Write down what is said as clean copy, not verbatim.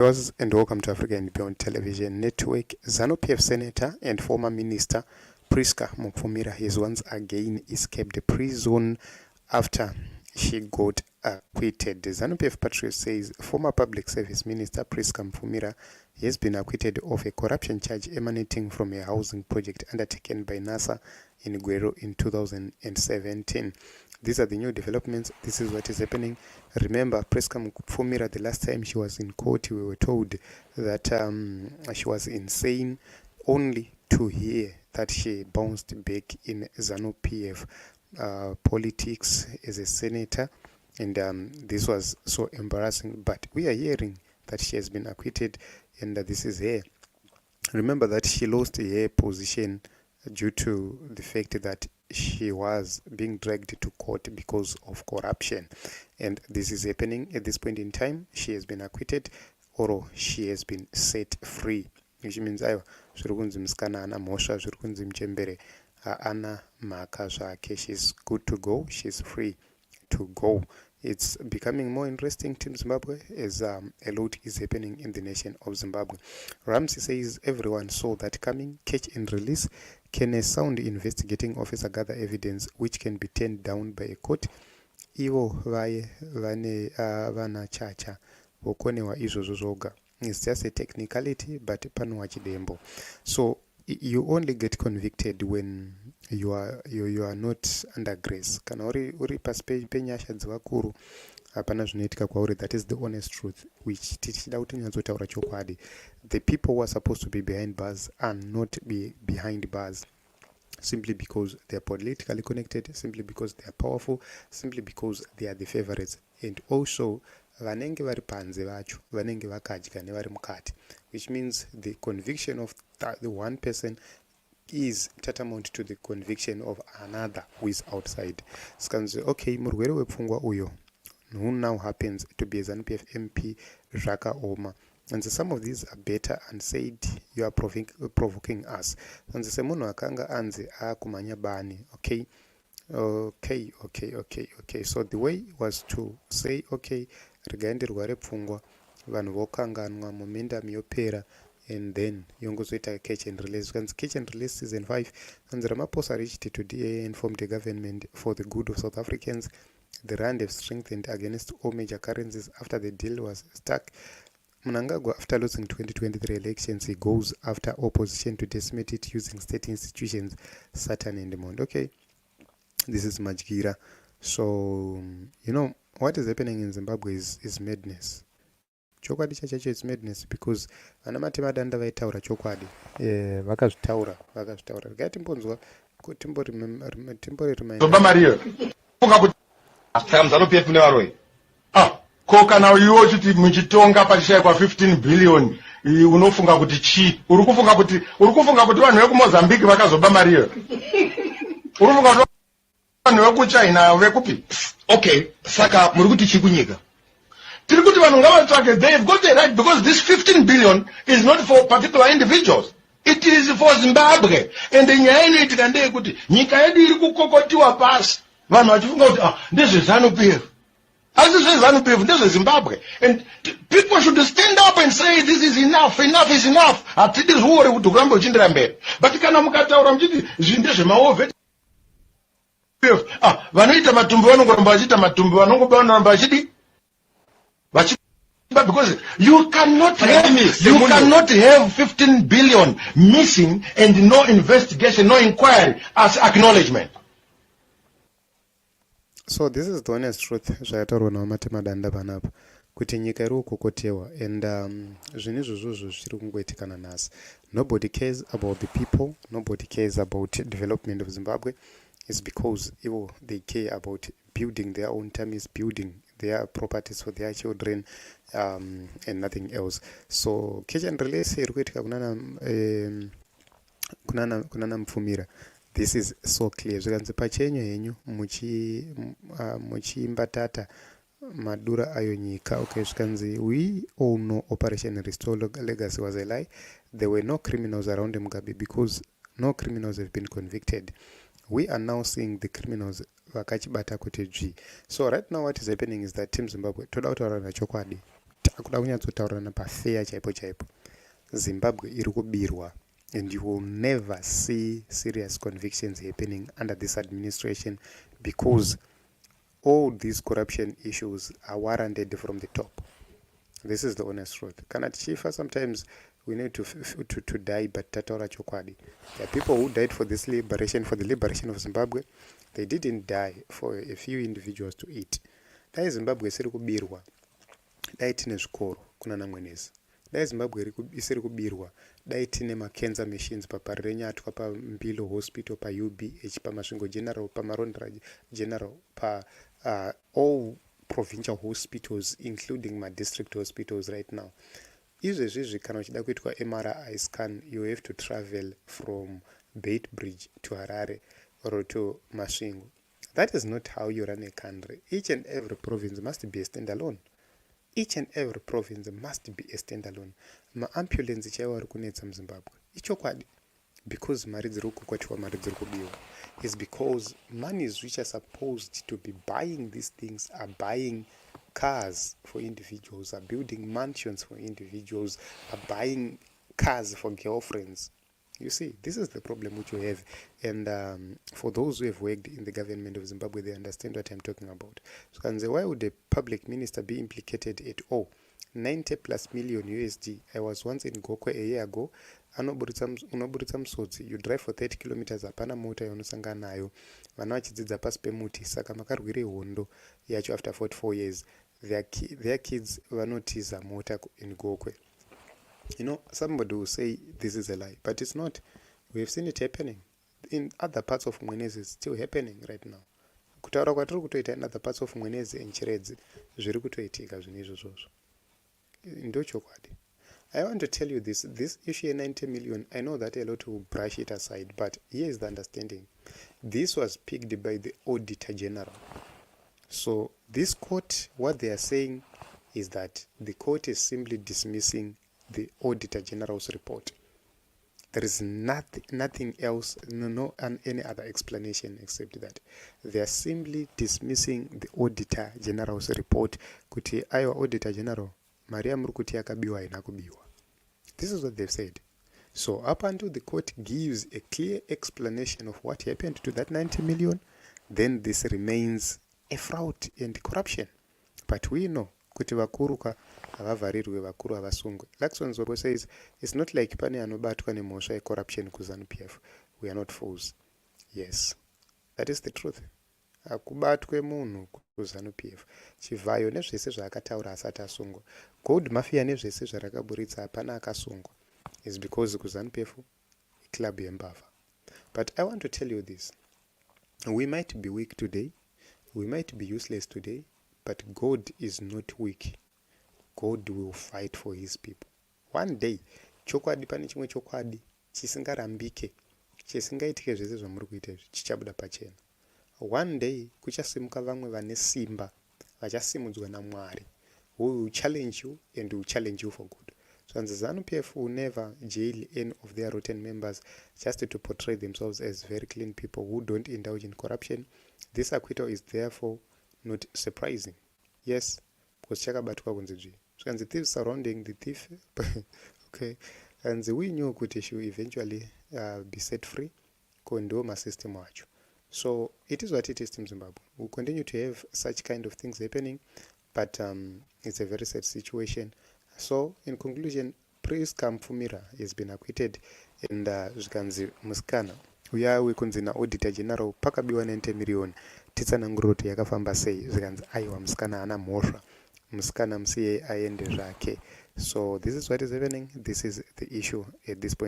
Viewers and welcome to Africa and Beyond Television Network. ZANU-PF Senator and former Minister Priska Mupfumira has once again escaped prison after she got acquitted. The ZANU-PF Patriot says former Public Service Minister Priska Mupfumira has been acquitted of a corruption charge emanating from a housing project undertaken by NASA in Guero in 2017. These are the new developments. This is what is happening. Remember, Priska Mupfumira, the last time she was in court, we were told that she was insane, only to hear that she bounced back in ZANU-PF politics as a senator. And this was so embarrassing. But we are hearing that she has been acquitted, and this is her. Remember that she lost her position due to the fact that she was being dragged to court because of corruption, and this is happening at this point in time. She has been acquitted, or she has been set free, which means she's good to go, she's free to go. It's becoming more interesting, Team Zimbabwe, as a lot is happening in the nation of Zimbabwe. Ramsey says everyone saw that coming. Catch and release. Can a sound investigating officer gather evidence which can be turned down by a court? Ivo vane vana chacha vokonewa izvozvo zvoga. It's just a technicality, but pano chidembo. So you only get convicted when you are not under grace. Kana uri pasi penyasha dzevakuru hapana zvinoitika kwauri. That is the honest truth, which tichida kuti nyatsotaura chokwadi. The people who are supposed to be behind bars are not behind bars simply because they are politically connected, simply because they are powerful, simply because they are the favorites. And also vanenge vari panze vacho vanenge vakadya nevari mukati, which means the conviction of the one person is tantamount to the conviction of another who is outside. Skanzi, okay, murwere wepfungwa uyo, who now happens to be a ZANU-PF MP zvakaoma. And some of these are better and said you are provoking us. And the munhu akanga anzi akumanya bani. Okay. So the way was to say, okay, rigaenderwa repfungwa, vanhu vokanganwa, momenda miopera, and then yongozoita catch and release. Because catch and release season 5, and Ramaphosa reached to DA and formed a government for the good of South Africans. The rand have strengthened against all major currencies after the deal was stuck. Mnangagwa, after losing 2023 elections, he goes after opposition to decimate it using state institutions, Saturn and the Moon. Okay, this is Majgira. So, you know, what is happening in Zimbabwe is madness. Chokwadi chachacho is madness, because vanamati madanda vaitaura chokwadi. Vakazvitaura. Gatimbonzwa timbori remind. Maria. Ko kana iwo chiti muchitonga pachishayikwa 15 billion unofunga kuti chi uri kufunga kuti vanhu vekumozambique vakazoba mariyo uri kufunga kuti vanhu vekuchina vekupi. Okay, saka muri kuti chikunyika tiri kuti vanhu ngavatsvake. They have got the right, because this 15 billion is not for particular individuals, it is for Zimbabwe. And nyaya inoitika ndeyekuti nyika yedu iri kukokotiwa pasi, vanhu vachifunga kuti ndezve ZANU-PF. As it says, ZANU-PF, this is Zimbabwe. And people should stand up and say, this is enough is enough. It is who are to grumble chindrambe. But kana mukataura mchiti zvindezve maove. Vanoita matumbi vanongoramba vachita matumbi vanongoramba vachidi. Because you cannot have 15 billion missing and no investigation, no inquiry as acknowledgement. So this is the honest truth. Zvataurwa navamatemadanda panapa kuti nyika iri kukokotewa, and zvinhu izvozvo zviri kungoitikana nhasi. Nobody cares about the people, nobody cares about development of Zimbabwe. It's because they care about building their own tummies, building their properties for their children, and nothing else. So catch and release iri kuitika kunana Mupfumira. This is so clear. Zvikanzi pachenyu henyu muchimbatata madura ayo nyika. Okay, zvikanzi we all know Operation Restore Legacy was a lie. There were no criminals around Mugabe because no criminals have been convicted. We are now seeing the criminals vakachibata kuti G. So right now what is happening is that Team Zimbabwe toda kutaura chokwadi. takuda kunyatsotaurirana pafair chaipo chaipo. Zimbabwe iri kubirwa, and you will never see serious convictions happening under this administration because all these corruption issues are warranted from the top. This is the honest truth. Kana tichifa, sometimes we need to die, but tataura chokwadi. There are people who died for this liberation, for the liberation of Zimbabwe. They didn't die for a few individuals to eat. Dai Zimbabwe isiri kubirwa, dai tine zvikoro kuna namwenezi. Dai Zimbabwe isiri kubirwa, dai tine macancer machines paparenyatwa, pa Mbilo Hospital, pa UBH, pa Masvingo General, pa Marondera General, pa all provincial hospitals, including my district hospitals right now. Izvezvi kana uchida kuitwa MRI scan, you have to travel from Beitbridge to Harare or to Masvingo. That is not how you run a country. Each and every province must be a standalone. Each and every province must be a standalone. Ma-ambulance chaiwo ari kunetsa muZimbabwe ichokwadi, because mari dziri kukwatiwa, mari dziri kubiwa, is because monies which are supposed to be buying these things are buying cars for individuals, are building mansions for individuals, are buying cars for girlfriends. You see, this is the problem which we have. And for those who have worked in the government of Zimbabwe, they understand what I'm talking about. So can say, why would a public minister be implicated at all? 90 plus million USD. I was once in Gokwe a year ago. Unoburitsa musodzi, you drive for 30 kilometers, hapana mota yaunosangana nayo. Vana vachidzidza pasi pemuti, saka makarwire hondo yacho after 44 years. Their kids vanotiza mota in Gokwe. You know, somebody will say this is a lie, but it's not. We have seen it happening. In other parts of Mwenezi, it's still happening right now. Kutaura kwatiri kutoita in other parts of Mwenezi and Chiredzi, zviri kutoitika zvinhu izvozvo. Ndochokwadi. I want to tell you this issue 90 million, I know that a lot will brush it aside, but here is the understanding. This was picked by the Auditor General. So this court, what they are saying is that the court is simply dismissing the Auditor General's report. There is nothing else, any other explanation except that. They are simply dismissing the Auditor General's report. Kuti aiwa Auditor General, Maria Murukuti yakabiwa ina kubiwa. This is what they've said. So up until the court gives a clear explanation of what happened to that 90 million, then this remains a fraud and corruption. But we know kuti vakuruka havavharirwe, vakuru havasungwe. Laxon Zorbo says it's not like pane anobatwa nemhosva yecorruption kuZANU-PF. We are not fools. Yes, that is the truth. Akubatwe munhu kuZANU-PF. Chivhayo nezvese zvaakataura asati asungwa. Gold mafia nezvese zvarakaburitsa hapana akasungwa. Is because kuZANU-PF club yembavha. But I want to tell you this. We might be weak today. We might be useless today. But God is not weak. God will fight for his people. One day, chokwadi pane chimwe chokwadi chisingarambike, chisingaitike zvese zvamuri kuita izvi, chichabuda pachena. One day, kuchasimuka vamwe vane simba, vachasimudzwa naMwari, who will challenge you and will challenge you for good. So the ZANU-PF will never jail any of their rotten members just to portray themselves as very clean people who don't indulge in corruption. This acquittal is therefore not surprising. Yes, because chakabatwa kunzizvi. So the thieves surrounding the thief, okay, and we knew kuti she will eventually be set free. Kondoma system wacho. So it is what it is in Zimbabwe. We'll continue to have such kind of things happening, but it's a very sad situation. So in conclusion, Priest Mupfumira has been acquitted, and zvikanzi musikana uya wekunzina Auditor General pakabiwa 90 million. Titsananguro kuti yakafamba sei, zvikanzi aiwa musikana hana mhosva, musikana musiye aende zvake. So this is what is happening. This is the issue at this point.